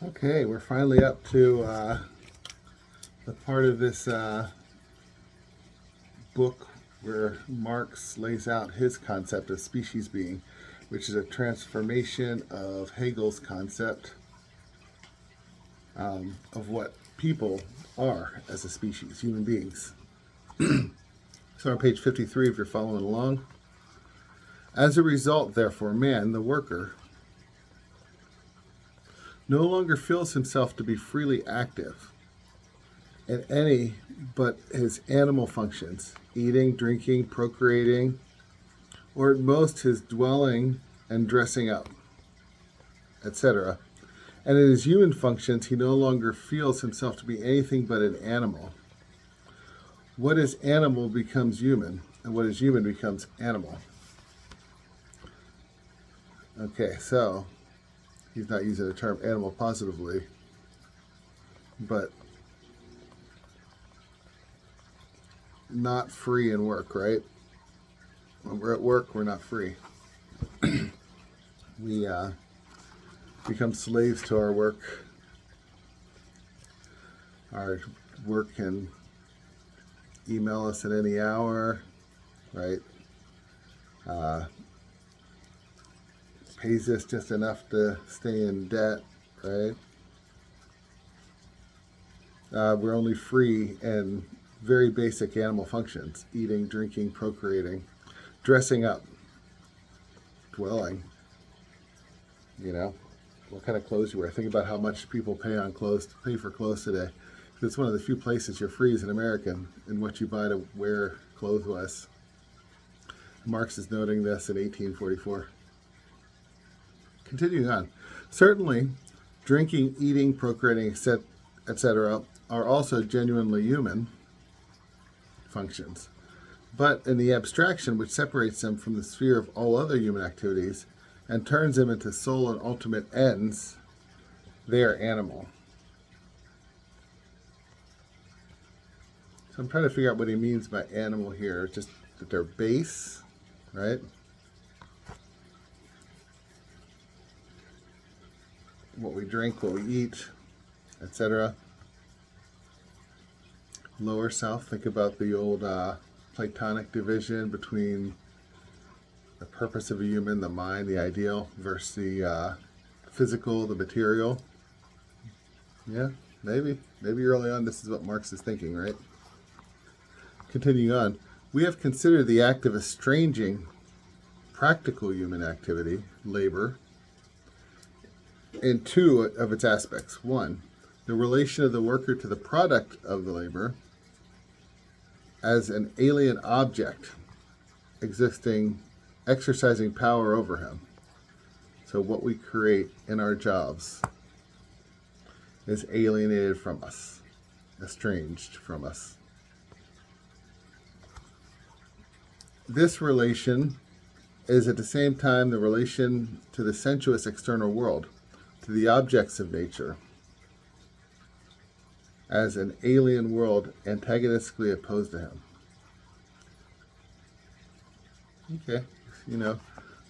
Okay, we're finally up to the part of this book where Marx lays out his concept of species being, which is a transformation of Hegel's concept of what people are as a species, human beings. So on page 53, if you're following along, as a result, therefore, man, the worker, no longer feels himself to be freely active in any but his animal functions, eating, drinking, procreating, or at most his dwelling and dressing up, etc. And in his human functions, he no longer feels himself to be anything but an animal. What is animal becomes human, and what is human becomes animal. Okay, so he's not using the term animal positively, but not free in work, right? When we're at work, we're not free. We become slaves to our work. Our work can email us at any hour, right? Pays us just enough to stay in debt, right? We're only free in very basic animal functions: eating, drinking, procreating, dressing up, dwelling. You know, what kind of clothes you wear. Think about how much people pay for clothes today. It's one of the few places you're free as an American in what you buy to wear clothes-wise. Marx is noting this in 1844. Continuing on. Certainly, drinking, eating, procreating, etc. are also genuinely human functions. But in the abstraction which separates them from the sphere of all other human activities and turns them into sole and ultimate ends, they are animal. So I'm trying to figure out what he means by animal here. Just that they're base, right? What we drink, what we eat, etc. Lower self, think about the old Platonic division between the purpose of a human, the mind, the ideal, versus the physical, the material. Yeah, maybe. Maybe early on this is what Marx is thinking, right? Continuing on, we have considered the act of estranging practical human activity, labor, in two of its aspects. One, the relation of the worker to the product of the labor as an alien object exercising power over him. So what we create in our jobs is alienated from us, estranged from us. This relation is at the same time the relation to the sensuous external world, to the objects of nature, as an alien world antagonistically opposed to him. Okay,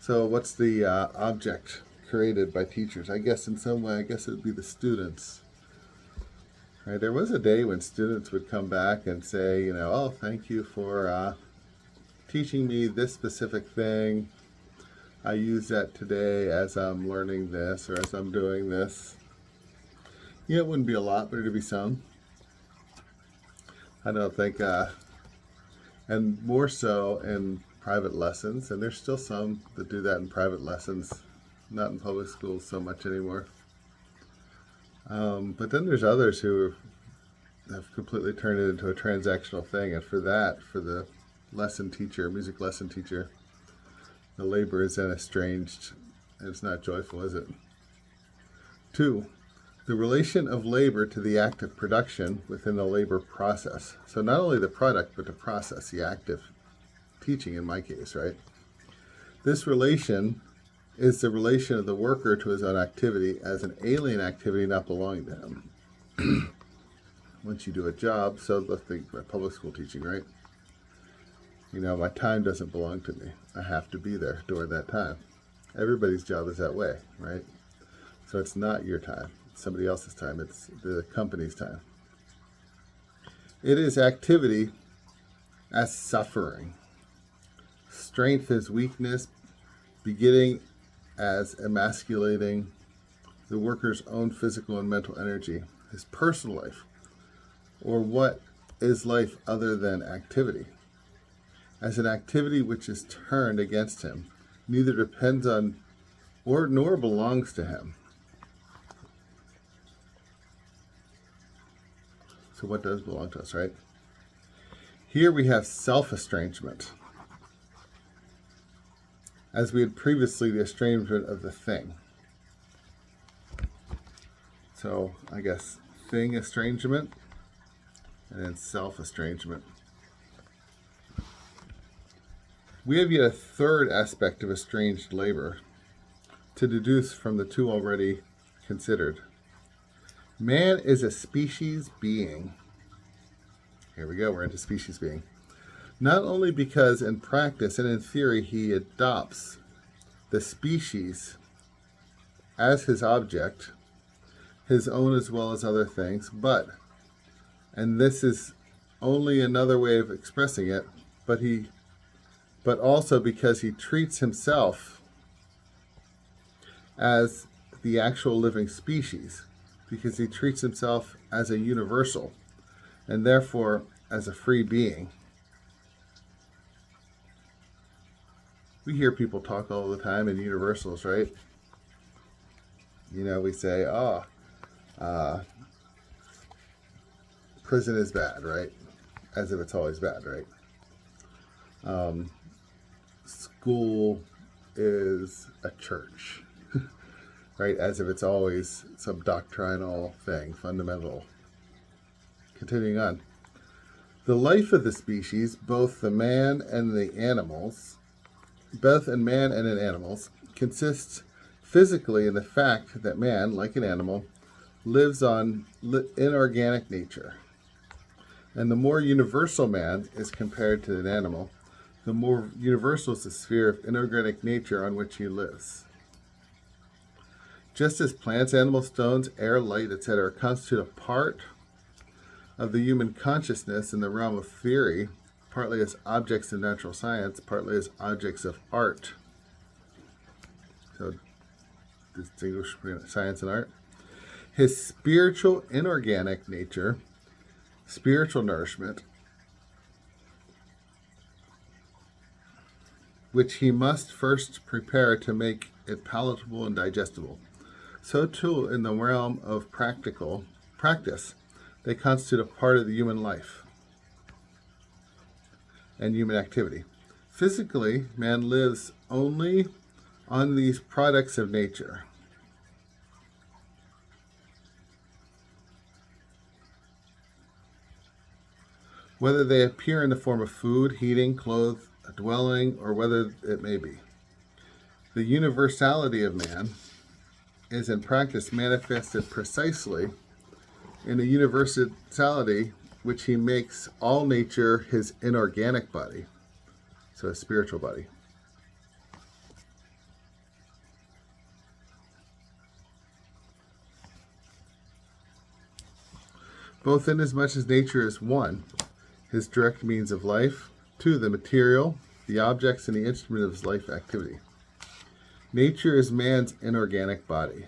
so what's the object created by teachers? I guess in some way, it would be the students. Right? There was a day when students would come back and say, oh, thank you for teaching me this specific thing. I use that today as I'm learning this or as I'm doing this. It wouldn't be a lot, but it'd be some. I don't think, and more so in private lessons, and there's still some that do that in private lessons, not in public schools so much anymore. But then there's others who have completely turned it into a transactional thing, and for the lesson teacher, music lesson teacher, the labor is then estranged, and it's not joyful, is it? 2, the relation of labor to the act of production within the labor process. So not only the product, but the process, the act of teaching in my case, right? This relation is the relation of the worker to his own activity as an alien activity not belonging to him. Once you do a job, so let's think about public school teaching, right? My time doesn't belong to me. I have to be there during that time. Everybody's job is that way, right? So it's not your time. somebody else's time. It's the company's time. It is activity as suffering. Strength as weakness, beginning as emasculating the worker's own physical and mental energy, his personal life, or what is life other than activity, as an activity which is turned against him, neither depends on or nor belongs to him. So what does belong to us, right? Here we have self-estrangement, as we had previously the estrangement of the thing. So I guess thing estrangement and then self-estrangement. We have yet a third aspect of estranged labor to deduce from the two already considered. Man is a species being. Here we go, we're into species being. Not only because in practice and in theory he adopts the species as his object, his own as well as other things, but, and this is only another way of expressing it, but also because he treats himself as the actual living species, because he treats himself as a universal, and therefore as a free being. We hear people talk all the time in universals, right? You know, we say, prison is bad, right? As if it's always bad, right? School is a church, right? As if it's always some doctrinal thing, fundamental. Continuing on. The life of the species, both in man and in animals, consists physically in the fact that man, like an animal, lives on inorganic nature. And the more universal man is compared to an animal, the more universal is the sphere of inorganic nature on which he lives. Just as plants, animals, stones, air, light, etc. constitute a part of the human consciousness in the realm of theory, partly as objects of natural science, partly as objects of art. So, distinguish between science and art. His spiritual inorganic nature, spiritual nourishment, which he must first prepare to make it palatable and digestible. So too in the realm of practice, they constitute a part of the human life and human activity. Physically, man lives only on these products of nature. Whether they appear in the form of food, heating, clothes, a dwelling, or whether it may be. The universality of man is in practice manifested precisely in the universality which he makes all nature his inorganic body, so a spiritual body. Both inasmuch as nature is one, his direct means of life, two, the material, the objects, and the instrument of his life activity. Nature is man's inorganic body.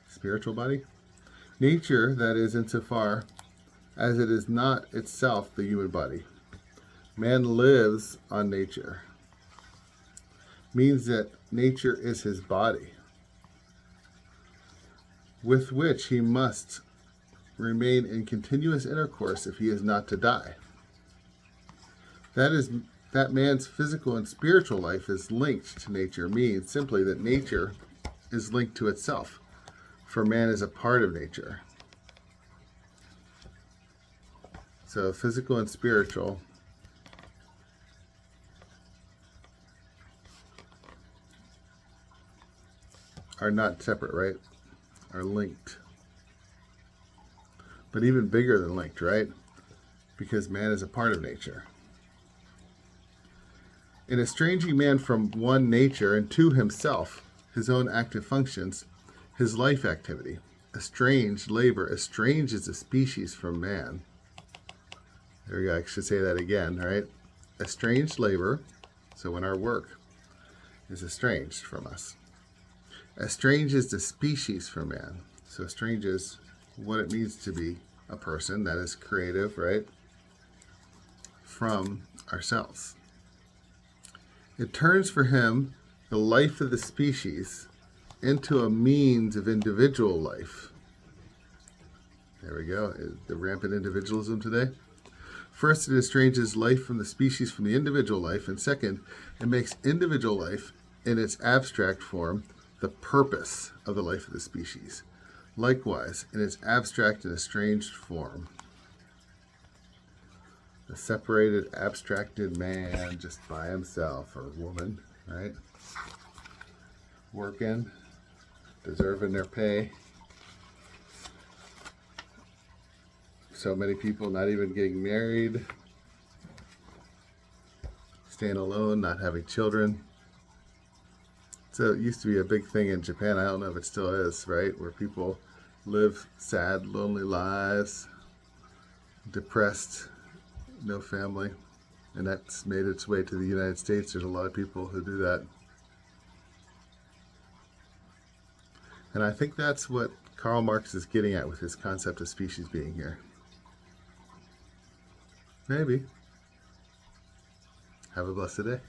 Spiritual body? Nature, that is, insofar as it is not itself the human body. Man lives on nature. Means that nature is his body, with which he must remain in continuous intercourse if he is not to die. That man's physical and spiritual life is linked to nature means simply that nature is linked to itself, for man is a part of nature. So physical and spiritual are not separate, right? Are linked. But even bigger than linked, right? Because man is a part of nature. In estranging man from one nature and to himself, his own active functions, his life activity. Estranged labor estranges a species from man. There we go. I should say that again, right? Estranged labor, so when our work is estranged from us, estranges the species from man. So estranges what it means to be a person that is creative, right? From ourselves. It turns for him the life of the species into a means of individual life. There we go. The rampant individualism today. First, it estranges life from the species from the individual life. And second, it makes individual life in its abstract form the purpose of the life of the species. Likewise, in its abstract and estranged form. The separated, abstracted man just by himself, or woman, right? Working, deserving their pay. So many people not even getting married, staying alone, not having children. So it used to be a big thing in Japan. I don't know if it still is, right? Where people live sad, lonely lives, depressed, no family. And that's made its way to the United States. There's a lot of people who do that. And I think that's what Karl Marx is getting at with his concept of species being here. Maybe. Have a blessed day.